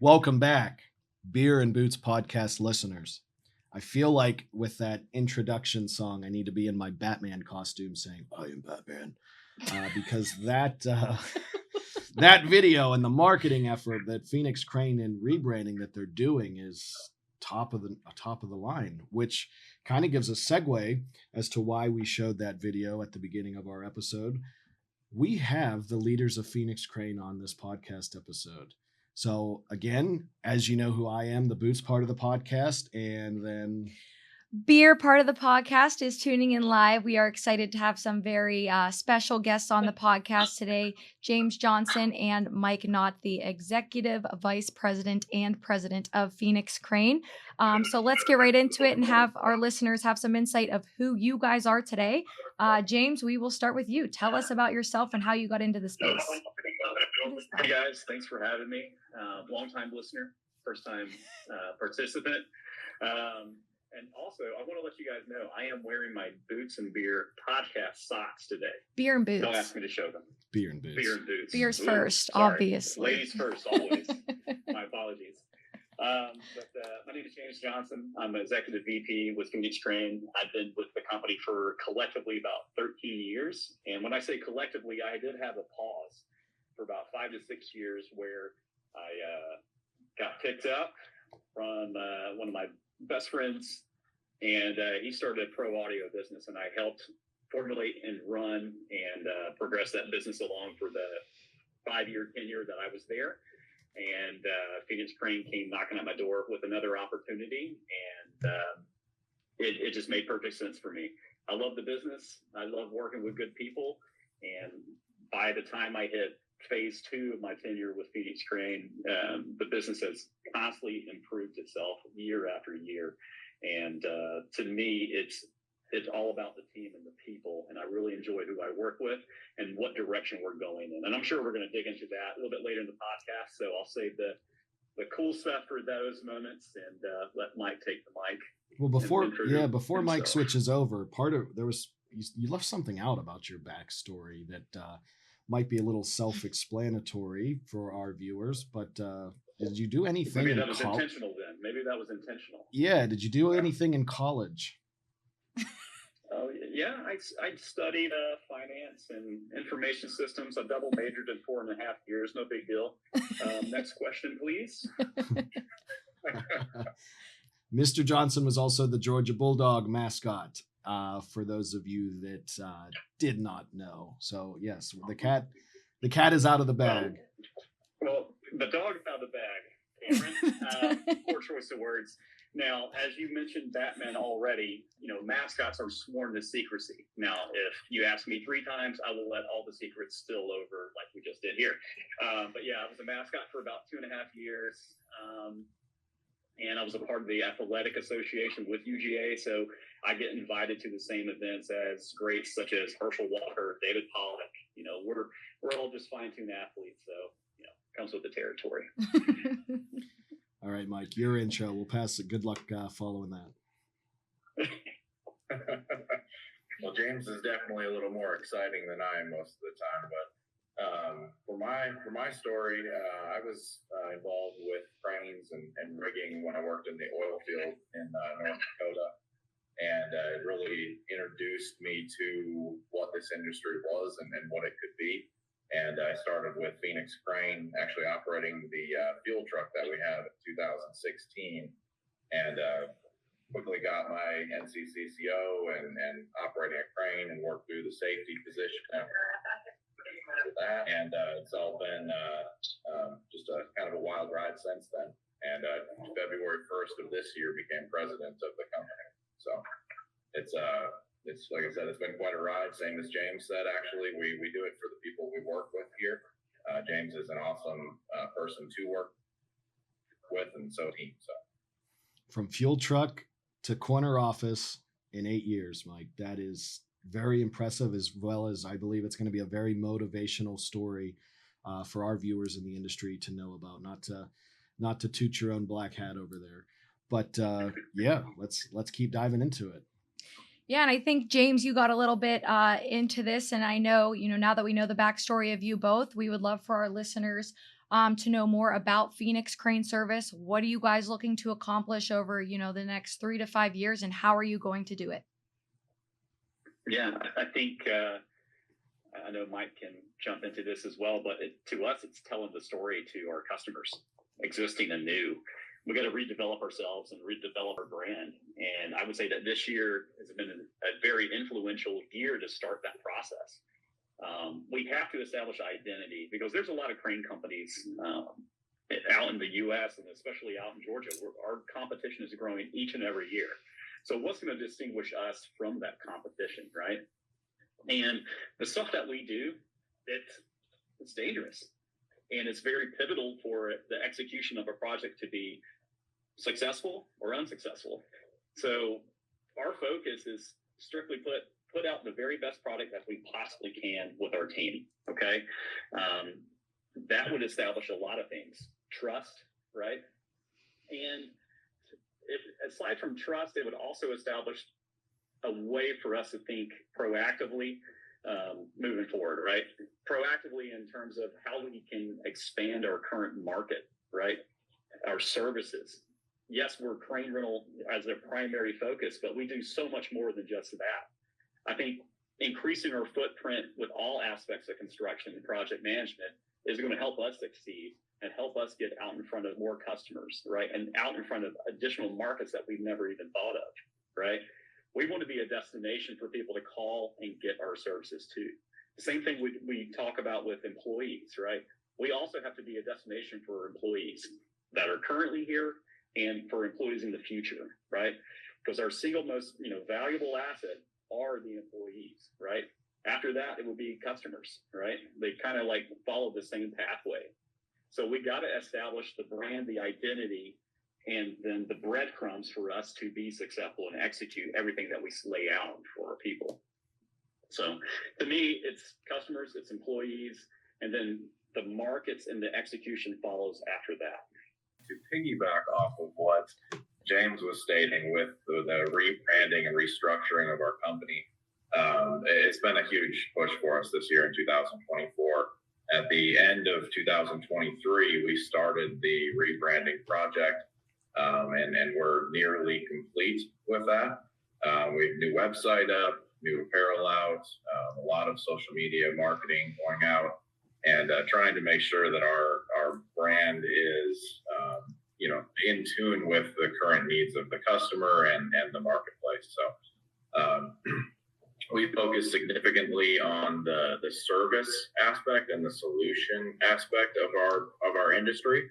Welcome back, Beer and Boots podcast listeners. I feel like with that introduction song, I need to be in my Batman costume saying, I am Batman. Because that video and the marketing effort that Phoenix Crane and rebranding that they're doing is top of the line, which kind of gives a segue as to why we showed that video at the beginning of our episode. We have the leaders of Phoenix Crane on this podcast episode. So again, as you know who I am, the Boots part of the podcast, and then Beer part of the podcast is tuning in live. We are excited to have some very special guests on the podcast today. James Johnson and Mike Knott, the Executive Vice President and President of Phoenix Crane. So let's get right into it and have our listeners have some insight of who you guys are today. James, we will start with you. Tell us about yourself and how you got into the space. Hey guys, thanks for having me. Long-time listener, first-time participant. And also, I want to let you guys know I am wearing my Boots and Beer podcast socks today. Beer and Boots. Don't ask me to show them. Beer and Boots. Beer and Boots. Beer's first, obviously. Ladies first, always. My apologies. My name is James Johnson. I'm an executive VP with Phoenix Crane. I've been with the company for collectively about 13 years. And when I say collectively, I did have a pause for about 5 to 6 years where I got picked up from one of my best friends, and he started a pro audio business, and I helped formulate and run and progress that business along for the 5-year tenure that I was there. And Phoenix Crane came knocking at my door with another opportunity, and it just made perfect sense for me. I love the business. I love working with good people, and by the time I hit phase 2 of my tenure with Phoenix Crane, the business has constantly improved itself year after year. And to me, it's all about the team and the people. And I really enjoy who I work with and what direction we're going in. And I'm sure we're going to dig into that a little bit later in the podcast. So I'll save the cool stuff for those moments and let Mike take the mic. Well, before Mike switches over, you left something out about your backstory that might be a little self-explanatory for our viewers, but did you do anything? Maybe that was intentional then. Maybe that was intentional. Yeah. Did you do anything in college? Oh, yeah. I studied finance and information systems. I double majored in 4.5 years. No big deal. Next question, please. Mr. Johnson was also the Georgia Bulldog mascot. For those of you that did not know. So yes, the cat is out of the bag. Well, the dog's out of the bag, Cameron. Poor choice of words. Now, as you mentioned Batman already, mascots are sworn to secrecy. Now, if you ask me 3 times, I will let all the secrets spill over like we just did here. But yeah, I was a mascot for about 2.5 years. And I was a part of the athletic association with UGA, so I get invited to the same events as greats such as Herschel Walker, David Pollock. We're all just fine-tuned athletes, so comes with the territory. All right, Mike, your intro. We'll pass it. Good luck following that. Well, James is definitely a little more exciting than I am most of the time, but for my story, I was involved with cranes and rigging when I worked in the oil field in North Dakota, and it really introduced me to what this industry was and what it could be. And I started with Phoenix Crane, actually operating the fuel truck that we have in 2016, and quickly got my NCCCO and operating a crane and worked through the safety position. That, and it's all been just a kind of a wild ride since then. And February 1st of this year became president of the company. So it's like I said, it's been quite a ride. Same as James said, actually, we do it for the people we work with here. James is an awesome person to work with, and so he. So from fuel truck to corner office in 8 years, Mike, that is very impressive, as well as I believe it's going to be a very motivational story for our viewers in the industry to know about. Not to toot your own black hat over there, but yeah, let's keep diving into it. Yeah, and I think, James, you got a little bit into this, and I know, now that we know the backstory of you both, we would love for our listeners to know more about Phoenix Crane Service. What are you guys looking to accomplish over, the next 3 to 5 years, and how are you going to do it? Yeah, I think I know Mike can jump into this as well, but to us, it's telling the story to our customers, existing and new. We got to redevelop ourselves and redevelop our brand. And I would say that this year has been a very influential year to start that process. We have to establish identity because there's a lot of crane companies out in the U.S. and especially out in Georgia, where our competition is growing each and every year. So what's going to distinguish us from that competition, right? And the stuff that we do, it's dangerous. And it's very pivotal for the execution of a project to be successful or unsuccessful. So our focus is strictly put out the very best product that we possibly can with our team, okay? That would establish a lot of things. Trust, right? And aside from trust, it would also establish a way for us to think proactively moving forward, right? Proactively in terms of how we can expand our current market, right? Our services. Yes, we're crane rental as a primary focus, but we do so much more than just that. I think increasing our footprint with all aspects of construction and project management is going to help us succeed and help us get out in front of more customers, right? And out in front of additional markets that we've never even thought of, right? We want to be a destination for people to call and get our services to. The same thing we talk about with employees, right? We also have to be a destination for employees that are currently here and for employees in the future, right? Because our single most valuable asset are the employees, right? After that, it will be customers, right? They kind of like follow the same pathway. So we got to establish the brand, the identity, and then the breadcrumbs for us to be successful and execute everything that we lay out for our people. So to me, it's customers, it's employees, and then the markets and the execution follows after that. To piggyback off of what James was stating with the rebranding and restructuring of our company, it's been a huge push for us this year in 2024. At the end of 2023, we started the rebranding project, and we're nearly complete with that. We have a new website up, new apparel out, a lot of social media marketing going out, and trying to make sure that our brand is in tune with the current needs of the customer and the marketplace. So we focus significantly on the service aspect and the solution aspect of our industry.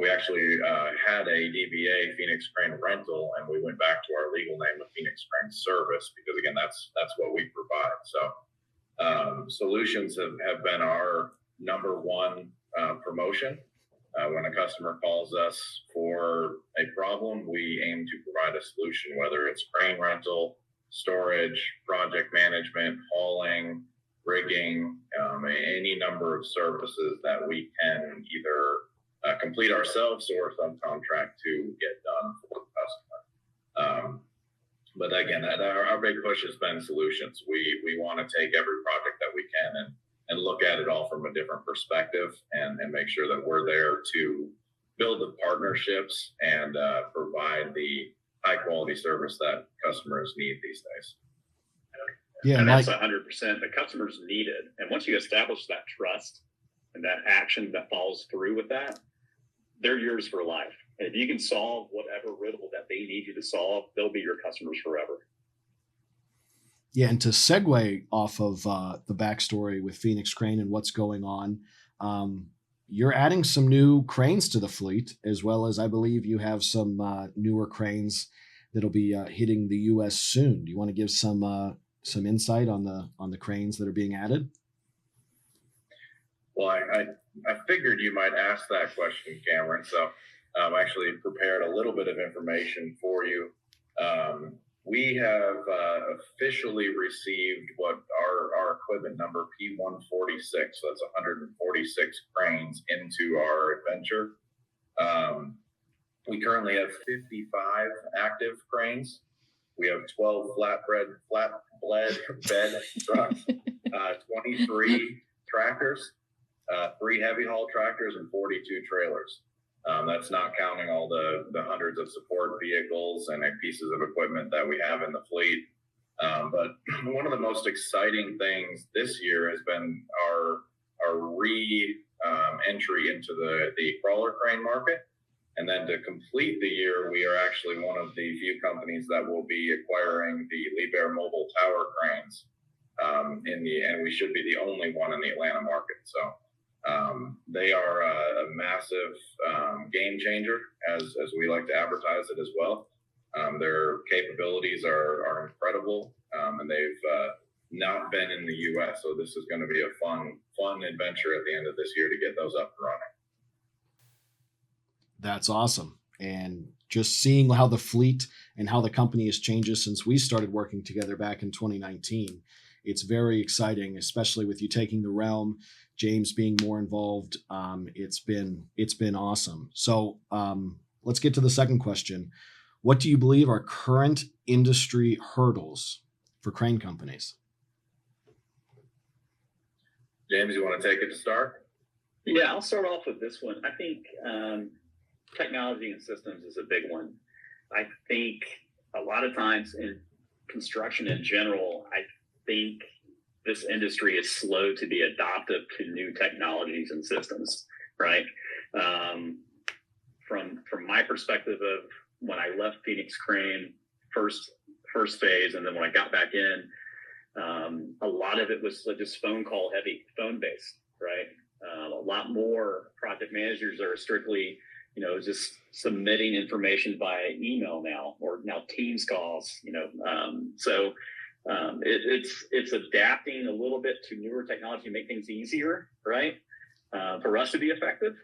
We actually had a DBA, Phoenix Crane Rental, and we went back to our legal name of Phoenix Crane Service because, again, that's what we provide. So solutions have been our number one promotion. When a customer calls us for a problem, we aim to provide a solution, whether it's crane rental, storage, project management, hauling, rigging, any number of services that we can either complete ourselves or subcontract to get done for the customer. But again, our big push has been solutions. We want to take every project that we can and look at it all from a different perspective and make sure that we're there to build the partnerships and provide the high quality service that customers need these days. Yeah, and that's 100%. The customers need it. And once you establish that trust and that action that follows through with that, they're yours for life. And if you can solve whatever riddle that they need you to solve, they'll be your customers forever. Yeah, and to segue off of the backstory with Phoenix Crane and what's going on, you're adding some new cranes to the fleet, as well as I believe you have some newer cranes that'll be hitting the U.S. soon. Do you want to give some insight on the cranes that are being added? Well, I figured you might ask that question, Cameron. So I actually prepared a little bit of information for you. We have officially received what our equipment number P146, so that's 146 cranes into our adventure. We currently have 55 active cranes. We have 12 flatbed bed trucks, 23 tractors, 3 heavy haul tractors, and 42 trailers. That's not counting all the hundreds of support vehicles and pieces of equipment that we have in the fleet. But one of the most exciting things this year has been our entry into the crawler crane market. And then to complete the year, we are actually one of the few companies that will be acquiring the Liebherr mobile tower cranes. And we should be the only one in the Atlanta market. So they are a massive game changer, as we like to advertise it as well. Their capabilities are incredible, and they've not been in the U.S. So this is going to be a fun adventure at the end of this year to get those up and running. That's awesome. And just seeing how the fleet and how the company has changed since we started working together back in 2019, it's very exciting, especially with you taking the realm, James being more involved. It's been awesome. So let's get to the second question. What do you believe are current industry hurdles for crane companies? James, you want to take it to start? Yeah, I'll start off with this one. I think technology and systems is a big one. I think a lot of times in construction in general, I think this industry is slow to be adaptive to new technologies and systems, right? From my perspective of when I left Phoenix Crane first phase, and then when I got back in, a lot of it was just phone call heavy, phone based, right? A lot more project managers are strictly, just submitting information via email now, or now Teams calls, so it's adapting a little bit to newer technology to make things easier, right? For us to be effective.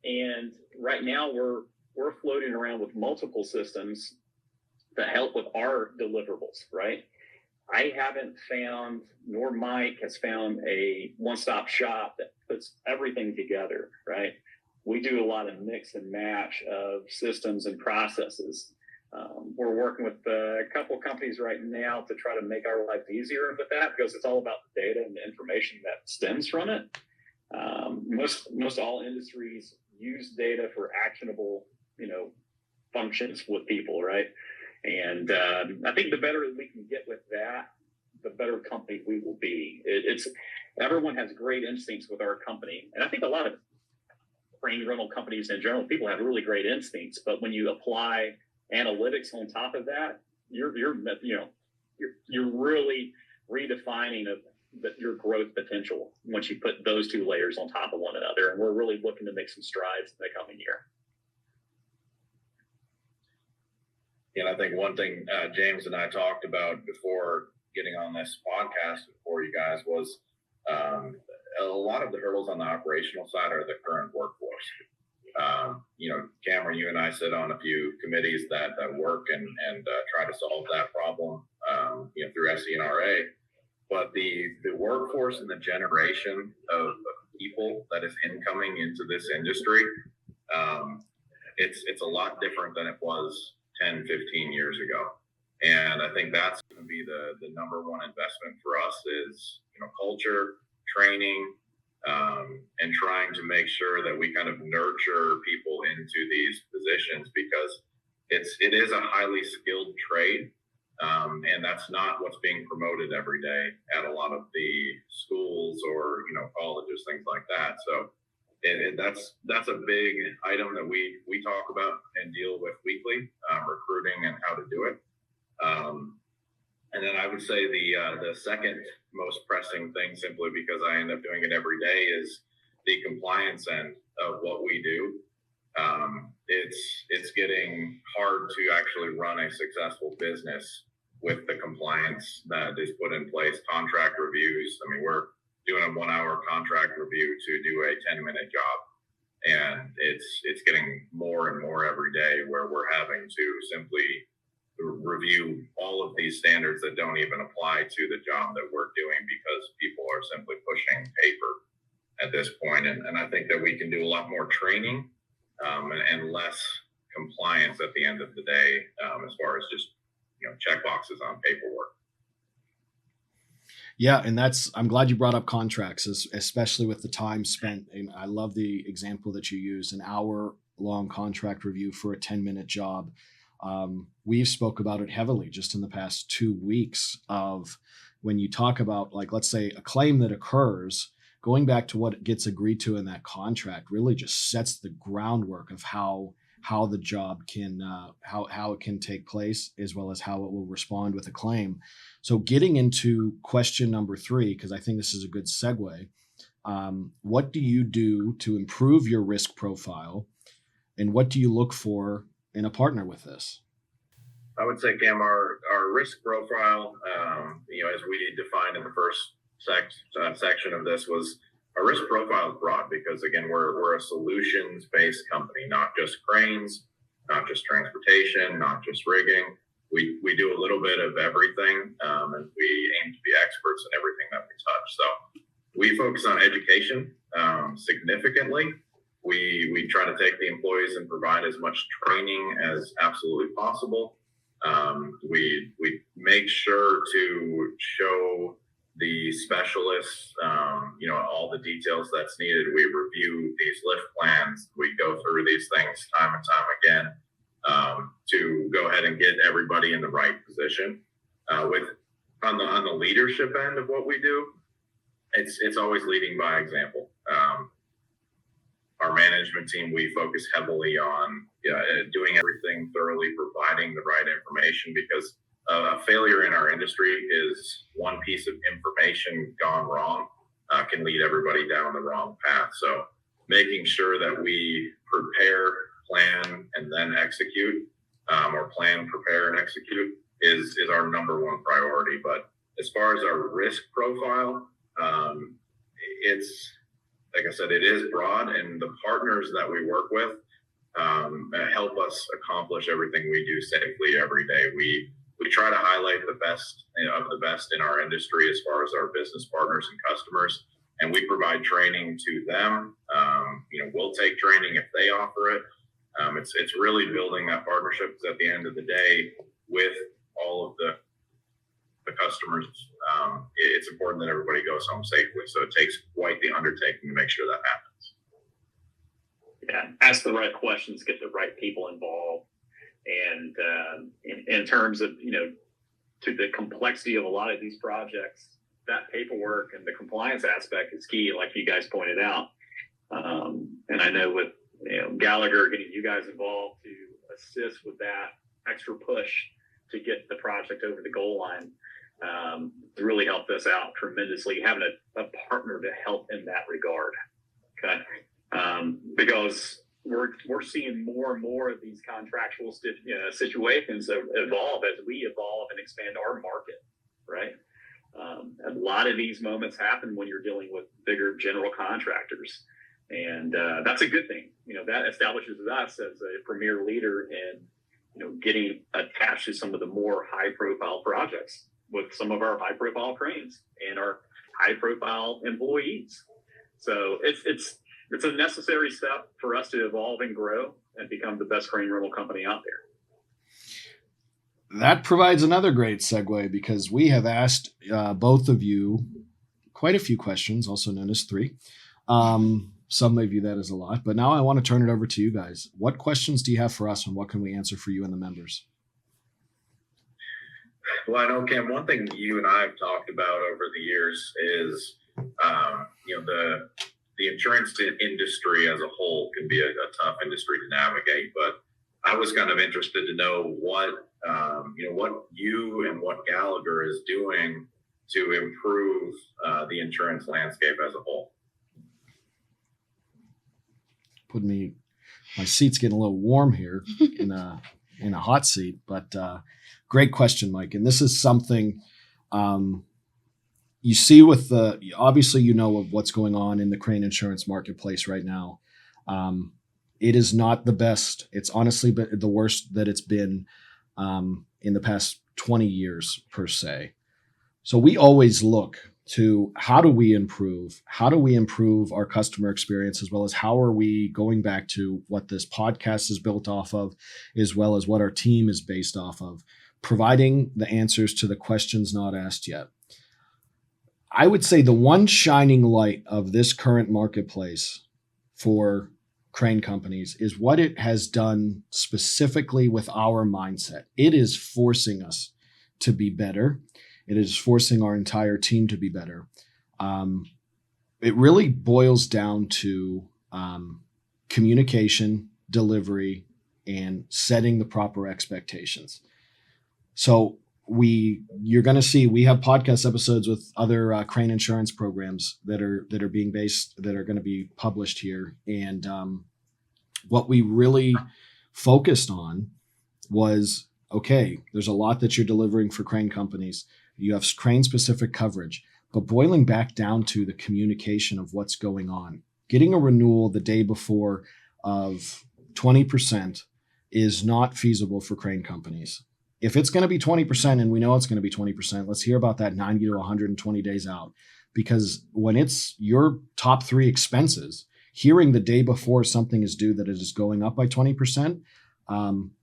And right now we're floating around with multiple systems that help with our deliverables, right? I haven't found, nor Mike has found, a one-stop shop that puts everything together, right? We do a lot of mix and match of systems and processes. We're working with a couple of companies right now to try to make our life easier with that, because it's all about the data and the information that stems from it. Most all industries use data for actionable, functions with people, right? And I think the better we can get with that, the better company we will be. Everyone has great instincts with our company, and I think a lot of crane rental companies in general, people have really great instincts. But when you apply analytics on top of that, you're really redefining your growth potential once you put those two layers on top of one another. And we're really looking to make some strides in the coming year. And I think one thing James and I talked about before getting on this podcast for you guys was a lot of the hurdles on the operational side are the current workforce. Cameron, you and I sit on a few committees that work and try to solve that problem, through SCNRA. But the workforce and the generation of people that is incoming into this industry, it's a lot different than it was 10, 15 years ago. And I think that's going to be the number one investment for us is, culture, training, and trying to make sure that we kind of nurture people into these positions, because it is a highly skilled trade. And that's not what's being promoted every day at a lot of the schools or, colleges, things like that. So that's a big item that we talk about and deal with weekly, recruiting and how to do it. And then I would say the second most pressing thing, simply because I end up doing it every day, is the compliance end of what we do. It's getting hard to actually run a successful business with the compliance that is put in place. Contract reviews. I mean, we're doing a 1-hour contract review to do a 10-minute job. And it's getting more and more every day where we're having to simply review all of these standards that don't even apply to the job that we're doing, because people are simply pushing paper at this point. And I think that we can do a lot more training and less compliance at the end of the day, as far as just check boxes on paperwork. Yeah, and I'm glad you brought up contracts, especially with the time spent. And I love the example that you used, an hour-long contract review for a 10-minute job. We've spoke about it heavily just in the past 2 weeks of when you talk about, like, let's say a claim that occurs, going back to what gets agreed to in that contract really just sets the groundwork of how the job can how it can take place, as well as how it will respond with a claim. So getting into question number 3, because I think this is a good segue. What do you do to improve your risk profile, and what do you look for in a partner with this? I would say, Cam, our risk profile, as we defined in the first section of this, was our risk profile is broad because, again, we're a solutions-based company, not just cranes, not just transportation, not just rigging. We do a little bit of everything, and we aim to be experts in everything that we touch. So we focus on education significantly. We try to take the employees and provide as much training as absolutely possible. We make sure to show the specialists, all the details that's needed. We review these lift plans. We go through these things time and time again to go ahead and get everybody in the right position. On the leadership end of what we do, it's always leading by example. Our management team, we focus heavily on doing everything thoroughly, providing the right information, because a failure in our industry is one piece of information gone wrong can lead everybody down the wrong path. So making sure that we prepare, plan, and then execute, or plan, prepare, and execute is our number one priority. But as far as our risk profile, it's, like I said, it is broad, and the partners that we work with help us accomplish everything we do safely every day. We try to highlight the best of the best in our industry as far as our business partners and customers, and we provide training to them. We'll take training if they offer it. It's really building that partnership, because at the end of the day, with all of the customers, it's important that everybody goes home safely. So it takes quite the undertaking to make sure that happens. Yeah, ask the right questions, get the right people involved, and in terms of to the complexity of a lot of these projects, that paperwork and the compliance aspect is key, like you guys pointed out. And I know with Gallagher getting you guys involved to assist with that extra push to get the project over the goal line, really helped us out tremendously, having a partner to help in that regard. Okay. Because we're seeing more and more of these contractual situations evolve as we evolve and expand our market, right? A lot of these moments happen when you're dealing with bigger general contractors, and that's a good thing. That establishes us as a premier leader in getting attached to some of the more high-profile projects with some of our high-profile cranes and our high-profile employees. So it's a necessary step for us to evolve and grow and become the best crane rental company out there. That provides another great segue, because we have asked both of you quite a few questions, also known as 3. Some may view that as a lot, but now I want to turn it over to you guys. What questions do you have for us, and what can we answer for you and the members? Well, I know, Cam, one thing you and I have talked about over the years is, the insurance industry as a whole can be a tough industry to navigate. But I was kind of interested to know what you and what Gallagher is doing to improve the insurance landscape as a whole. My seat's getting a little warm here in a hot seat, but great question, Mike. And this is something you see with obviously, of what's going on in the crane insurance marketplace right now. It is not the best. It's honestly the worst that it's been in the past 20 years per se. So we always look to how do we improve our customer experience, as well as how are we going back to what this podcast is built off of, as well as what our team is based off of, providing the answers to the questions not asked yet. I would say the one shining light of this current marketplace for crane companies is what it has done specifically with our mindset. It is forcing us to be better. It is forcing our entire team to be better. It really boils down to communication, delivery, and setting the proper expectations. So you're going to see, we have podcast episodes with other crane insurance programs that are being based, that are going to be published here. And what we really focused on was, okay, there's a lot that you're delivering for crane companies. You have crane specific coverage, but boiling back down to the communication of what's going on. Getting a renewal the day before of 20% is not feasible for crane companies. If it's going to be 20%, and we know it's going to be 20%, let's hear about that 90 to 120 days out. Because when it's your top 3 expenses, hearing the day before something is due that it is going up by 20%,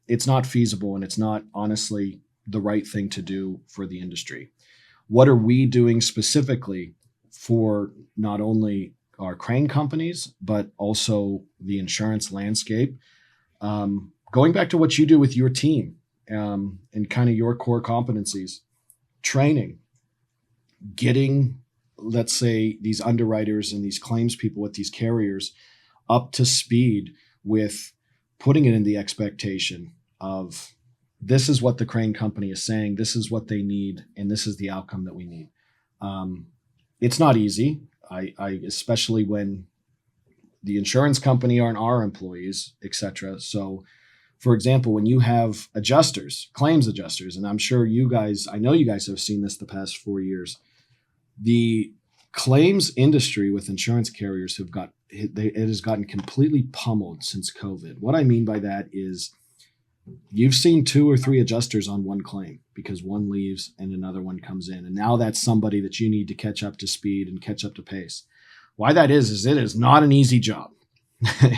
it's not feasible, and it's not honestly the right thing to do for the industry. What are we doing specifically for not only our crane companies, but also the insurance landscape? Going back to what you do with your team, and kind of your core competencies, training, getting, let's say, these underwriters and these claims people with these carriers up to speed with putting it in the expectation of, this is what the crane company is saying, this is what they need, and this is the outcome that we need. It's not easy. I especially when the insurance company aren't our employees, etc. So, for example, when you have adjusters, claims adjusters, and I'm sure I know you guys have seen this the past 4 years, the claims industry with insurance carriers it has gotten completely pummeled since COVID. What I mean by that is you've seen 2 or 3 adjusters on one claim because one leaves and another one comes in. And now that's somebody that you need to catch up to speed and catch up to pace. Why that is it is not an easy job.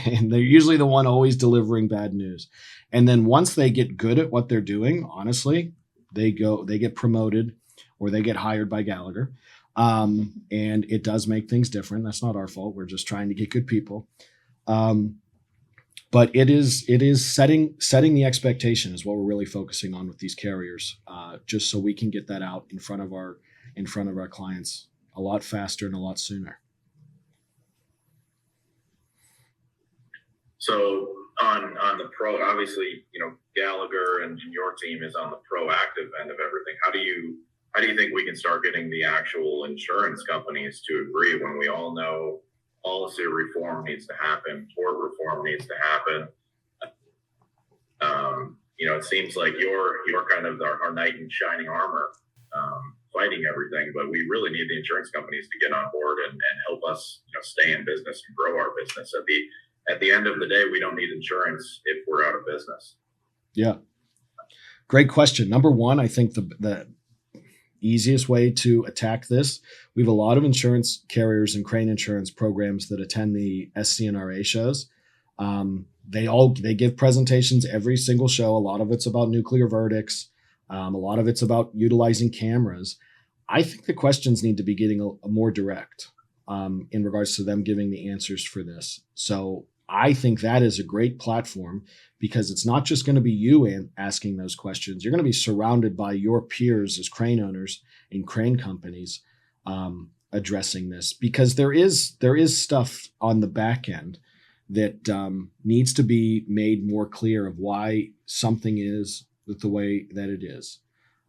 And they're usually the one always delivering bad news. And then once they get good at what they're doing, honestly, they get promoted or they get hired by Gallagher. And it does make things different. That's not our fault. We're just trying to get good people. But it is setting the expectation is what we're really focusing on with these carriers, just so we can get that out in front of our clients a lot faster and a lot sooner. So on the pro, obviously, Gallagher and your team is on the proactive end of everything. How do you think we can start getting the actual insurance companies to agree when we all know policy reform needs to happen, tort reform needs to happen? It seems like you're kind of our knight in shining armor, fighting everything, but we really need the insurance companies to get on board and help us, stay in business and grow our business. At the end of the day, we don't need insurance if we're out of business. Yeah. Great question. Number one, I think the easiest way to attack this, we have a lot of insurance carriers and crane insurance programs that attend the SCNRA shows. They give presentations every single show. A lot of it's about nuclear verdicts. A lot of it's about utilizing cameras. I think the questions need to be getting a more direct in regards to them giving the answers for this. So I think that is a great platform because it's not just going to be you asking those questions. You're going to be surrounded by your peers as crane owners and crane companies addressing this, because there is stuff on the back end that needs to be made more clear of why something is the way that it is.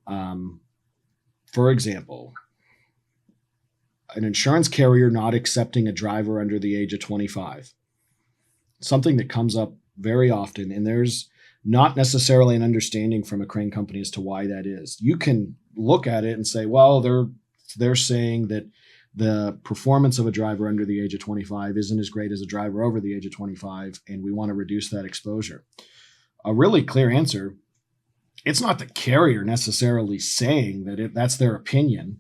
For example, an insurance carrier not accepting a driver under the age of 25. Something that comes up very often, and there's not necessarily an understanding from a crane company as to why that is. You can look at it and say, well, they're saying that the performance of a driver under the age of 25 isn't as great as a driver over the age of 25, and we want to reduce that exposure. A really clear answer, it's not the carrier necessarily saying that that's their opinion.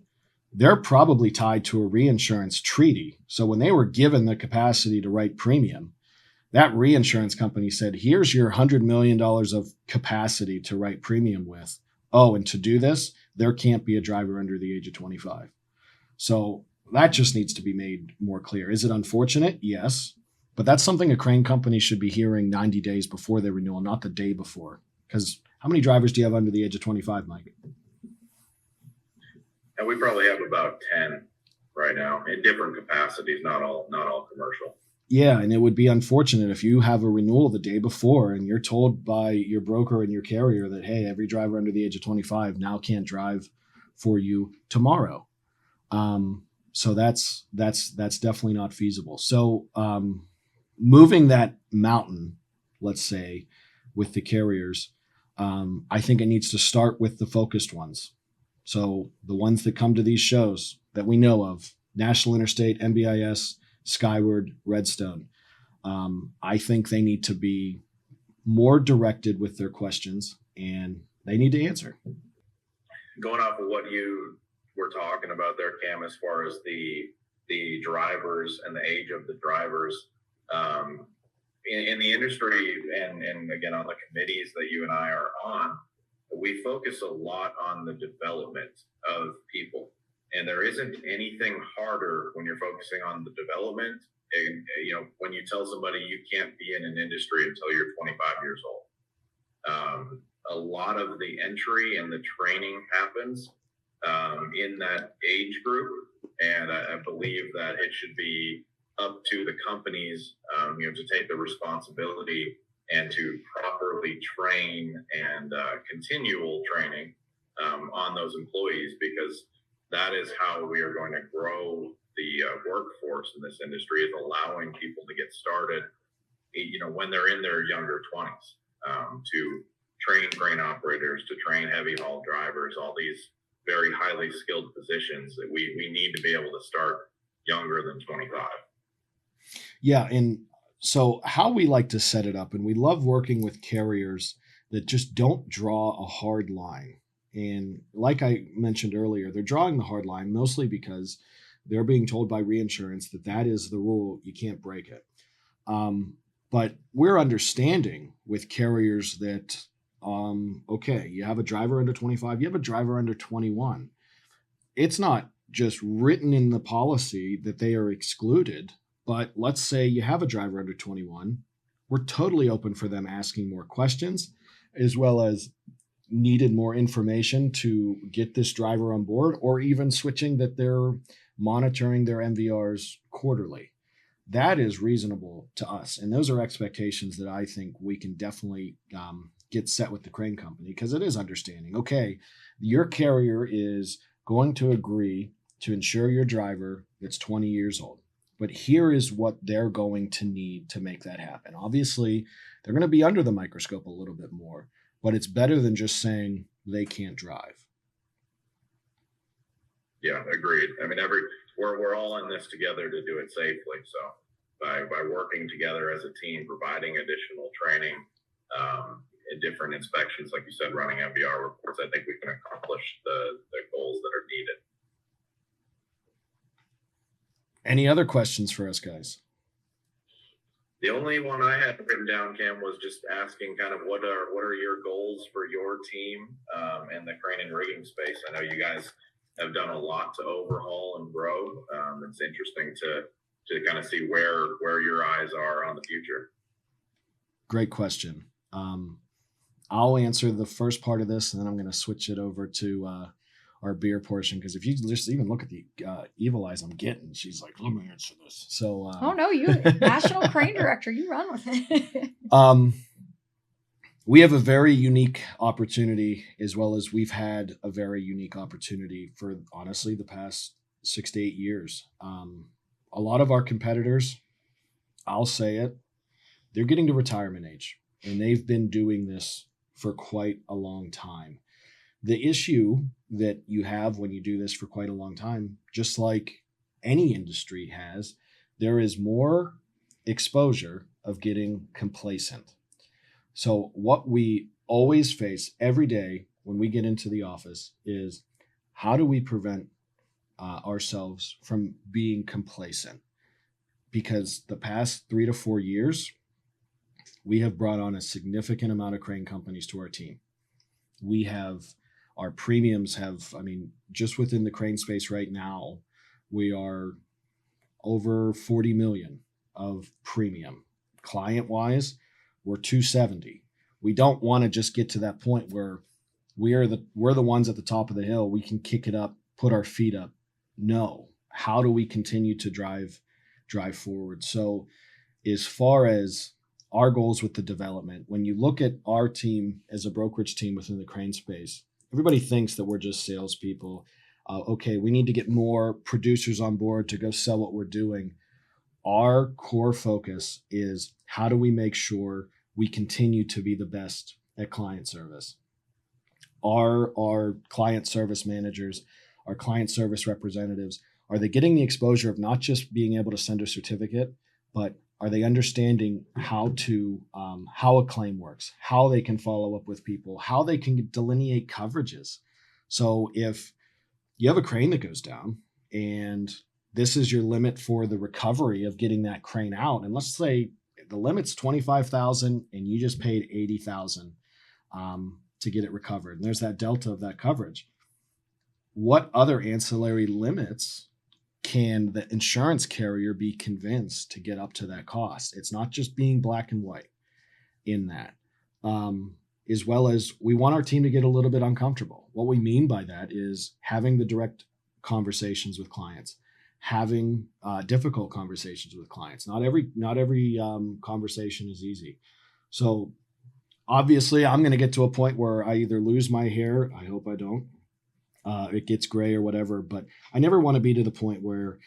They're probably tied to a reinsurance treaty. So when they were given the capacity to write premium, that reinsurance company said, here's your $100 million of capacity to write premium with. oh, and to do this, there can't be a driver under the age of 25. So that just needs to be made more clear. Is it unfortunate? Yes. But that's something a crane company should be hearing 90 days before their renewal, not the day before. Because how many drivers do you have under the age of 25, Mike? And we probably have about 10 right now in different capacities, not all commercial. Yeah, and it would be unfortunate if you have a renewal the day before and you're told by your broker and your carrier that, hey, every driver under the age of 25 now can't drive for you tomorrow. So that's definitely not feasible. So moving that mountain, let's say, with the carriers, I think it needs to start with the focused ones. So the ones that come to these shows that we know of, National Interstate, NBIS, Skyward, Redstone. I think they need to be more directed with their questions, and they need to answer. Going off of what you were talking about there, Cam, as far as the drivers and the age of the drivers, in the industry and again on the committees that you and I are on, we focus a lot on the development of people. And there isn't anything harder when you're focusing on the development. And, when you tell somebody you can't be in an industry until you're 25 years old, a lot of the entry and the training happens in that age group. And I believe that it should be up to the companies, to take the responsibility and to properly train and continual training on those employees, because that is how we are going to grow the workforce in this industry, is allowing people to get started, when they're in their younger 20s, to train crane operators, to train heavy haul drivers, all these very highly skilled positions that we need to be able to start younger than 25. Yeah. And so how we like to set it up, and we love working with carriers that just don't draw a hard line. And like I mentioned earlier, they're drawing the hard line mostly because they're being told by reinsurance that is the rule. You can't break it. But we're understanding with carriers that, okay, you have a driver under 25, you have a driver under 21. It's not just written in the policy that they are excluded, but let's say you have a driver under 21. We're totally open for them asking more questions, as well as needed more information to get this driver on board, or even switching that they're monitoring their MVRs quarterly. That is reasonable to us. And those are expectations that I think we can definitely get set with the crane company, because it is understanding, okay, your carrier is going to agree to insure your driver that's 20 years old. But here is what they're going to need to make that happen. Obviously, they're going to be under the microscope a little bit more, but it's better than just saying they can't drive. Yeah, agreed. I mean, we're all in this together to do it safely. So by working together as a team, providing additional training, and different inspections, like you said, running MVR reports, I think we can accomplish the goals that are needed. Any other questions for us, guys? The only one I had written down, Cam, was just asking kind of what are your goals for your team in the crane and rigging space. I know you guys have done a lot to overhaul and grow. It's interesting to kind of see where your eyes are on the future. Great question. I'll answer the first part of this, and then I'm going to switch it over to our beer portion, because if you just even look at the evil eyes I'm getting, she's like, let me answer this. So oh no, you national crane director, you run with it. We have a very unique opportunity, as well as we've had a very unique opportunity for honestly the past 6 to 8 years. A lot of our competitors, I'll say it, they're getting to retirement age, and they've been doing this for quite a long time. The issue that you have when you do this for quite a long time, just like any industry has, there is more exposure of getting complacent. So what we always face every day when we get into the office is, how do we prevent ourselves from being complacent? Because the past 3 to 4 years, we have brought on a significant amount of crane companies to our team. We have Our premiums have, I mean, just within the crane space right now, we are over 40 million of premium. Client wise, we're 270. We don't want to just get to that point where we're the ones at the top of the hill. We can kick it up, put our feet up. No. How do we continue to drive forward? So as far as our goals with the development, when you look at our team as a brokerage team within the crane space, everybody thinks that we're just salespeople. Okay, we need to get more producers on board to go sell what we're doing. Our core focus is how do we make sure we continue to be the best at client service? Our client service managers, our client service representatives, are they getting the exposure of not just being able to send a certificate, but are they understanding how a claim works, how they can follow up with people, how they can delineate coverages? So if you have a crane that goes down and this is your limit for the recovery of getting that crane out, and let's say the limit's $25,000 and you just paid $80,000 to get it recovered, and there's that delta of that coverage. What other ancillary limits can the insurance carrier be convinced to get up to that cost? It's not just being black and white in that. As well as we want our team to get a little bit uncomfortable. What we mean by that is having the direct conversations with clients, having difficult conversations with clients. Not every conversation is easy. So obviously I'm going to get to a point where I either lose my hair, I hope I don't, it gets gray or whatever, but I never want to be to the point where,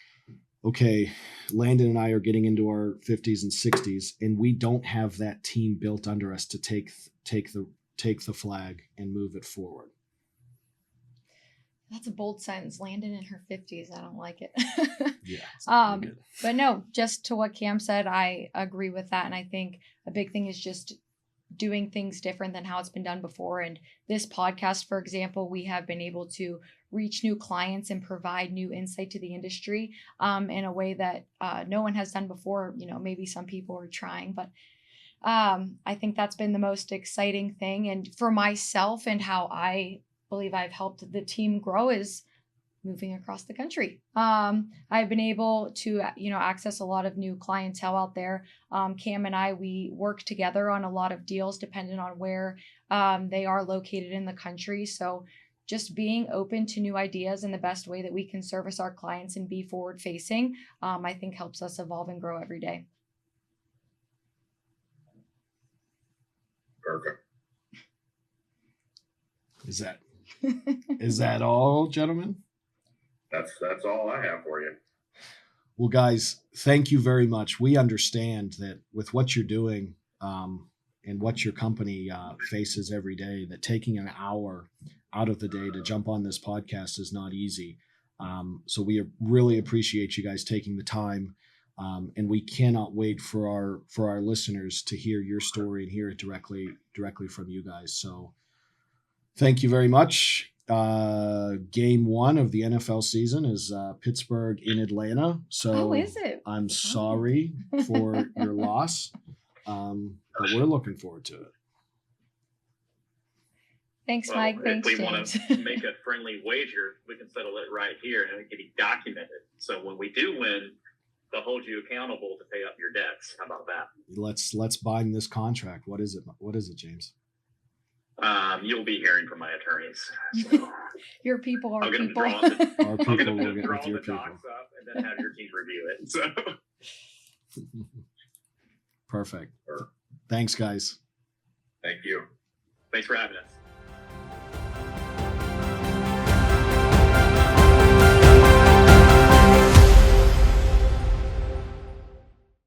okay, Landon and I are getting into our 50s and 60s and we don't have that team built under us to take the flag and move it forward. That's a bold sentence. Landon in her 50s. I don't like it. Yeah. But no, just to what Cam said, I agree with that. And I think a big thing is just doing things different than how it's been done before. And this podcast, for example, we have been able to reach new clients and provide new insight to the industry in a way that no one has done before. You know, maybe some people are trying, but I think that's been the most exciting thing. And for myself and how I believe I've helped the team grow is moving across the country. I've been able to, access a lot of new clientele out there. Cam and I, we work together on a lot of deals depending on where they are located in the country. So just being open to new ideas and the best way that we can service our clients and be forward facing, I think helps us evolve and grow every day. Perfect. Is that all, gentlemen? That's all I have for you. Well, guys, thank you very much. We understand that with what you're doing and what your company faces every day, that taking an hour out of the day to jump on this podcast is not easy. So we really appreciate you guys taking the time. And we cannot wait for our listeners to hear your story and hear it directly from you guys. So thank you very much. Game 1 of the NFL season is Pittsburgh in Atlanta. So is it? I'm sorry for your loss, but we're looking forward to it. Thanks, Mike. Thanks, if we James. want to make a friendly wager, we can settle it right here and it can be documented. So when we do win, they'll hold you accountable to pay up your debts. How about that? Let's bind this contract. What is it, James? You'll be hearing from my attorneys. So Your people are I'll get them people. to draw Our people will get draw with your the people. docs up and then have your team review it. So Perfect. Thanks, guys. Thank you. thanks for having us.